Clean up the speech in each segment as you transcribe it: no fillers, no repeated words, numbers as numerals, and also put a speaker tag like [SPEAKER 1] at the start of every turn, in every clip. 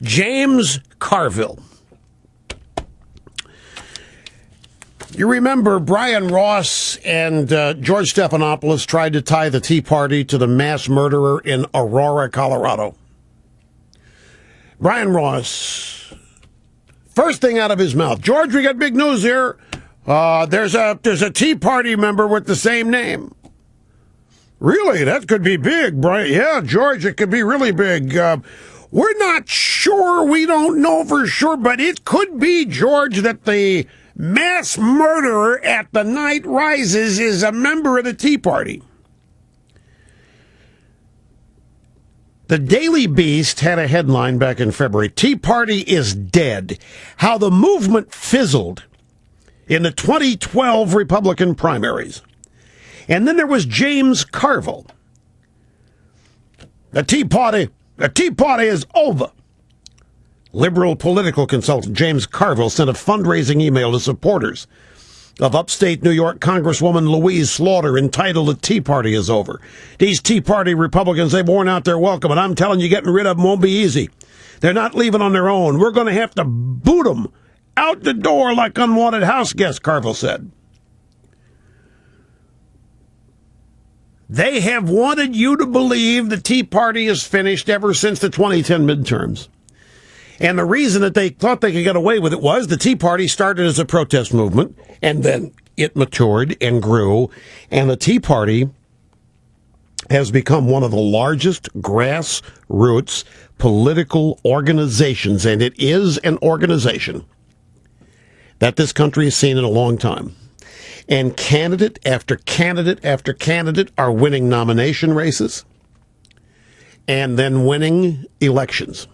[SPEAKER 1] James Carville. You remember Brian Ross and George Stephanopoulos tried to tie the Tea Party to the mass murderer in Aurora, Colorado. Brian Ross, first thing out of his mouth, George, we got big news here. There's a Tea Party member with the same name. Really? That could be big, Brian. Yeah, George, it could be really big. We're not sure. We don't know for sure, but it could be, George, that the mass murderer at the Night Rises is a member of the Tea Party. The Daily Beast had a headline back in February, Tea Party is dead. How the movement fizzled in the 2012 Republican primaries. And then there was James Carville. The Tea Party is over. Liberal political consultant James Carville sent a fundraising email to supporters of upstate New York Congresswoman Louise Slaughter entitled The Tea Party is Over. These Tea Party Republicans, they've worn out their welcome, and I'm telling you, getting rid of them won't be easy. They're not leaving on their own. We're going to have to boot them out the door like unwanted house guests, Carville said. They have wanted you to believe the Tea Party is finished ever since the 2010 midterms. And the reason that they thought they could get away with it was the Tea Party started as a protest movement, and then it matured and grew, and the Tea Party has become one of the largest grassroots political organizations, and it is an organization that this country has seen in a long time. And candidate after candidate after candidate are winning nomination races and then winning elections.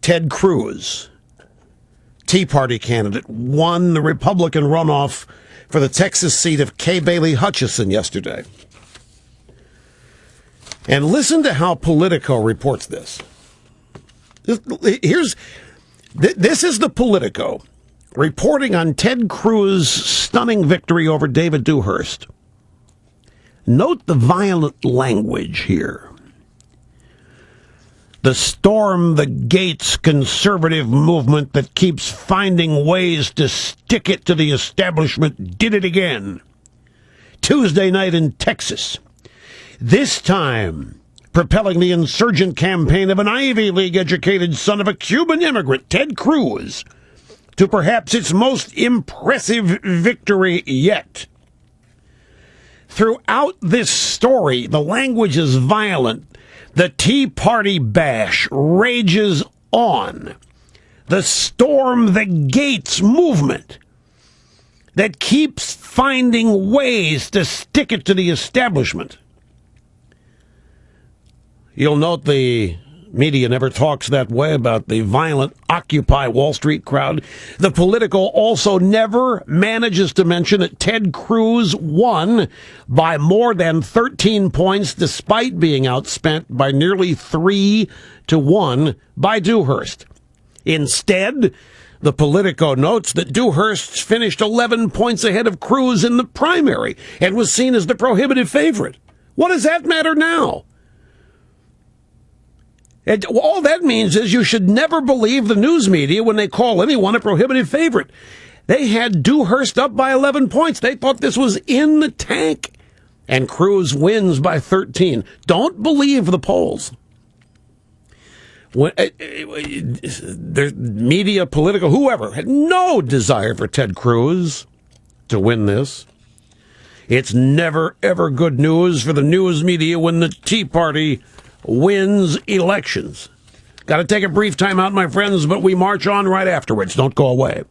[SPEAKER 1] Ted Cruz, Tea Party candidate, won the Republican runoff for the Texas seat of Kay Bailey Hutchison yesterday. And listen to how Politico reports this. This is the Politico reporting on Ted Cruz's stunning victory over David Dewhurst. Note the violent language here. The storm the gates conservative movement that keeps finding ways to stick it to the establishment did it again. Tuesday night in Texas. This time, propelling the insurgent campaign of an Ivy League-educated son of a Cuban immigrant, Ted Cruz, to perhaps its most impressive victory yet. Throughout this story, the language is violent. The Tea Party bash rages on. The storm the gates movement that keeps finding ways to stick it to the establishment. You'll note the media never talks that way about the violent Occupy Wall Street crowd. The Politico also never manages to mention that Ted Cruz won by more than 13 points despite being outspent by nearly 3-1 by Dewhurst. Instead, the Politico notes that Dewhurst finished 11 points ahead of Cruz in the primary and was seen as the prohibitive favorite. What does that matter now? All that means is you should never believe the news media when they call anyone a prohibitive favorite. They had Dewhurst up by 11 points. They thought this was in the tank. And Cruz wins by 13. Don't believe the polls. Their media, political, whoever, had no desire for Ted Cruz to win this. It's never, ever good news for the news media when the Tea Party wins elections. Got to take a brief time out, my friends, but we march on right afterwards. Don't go away.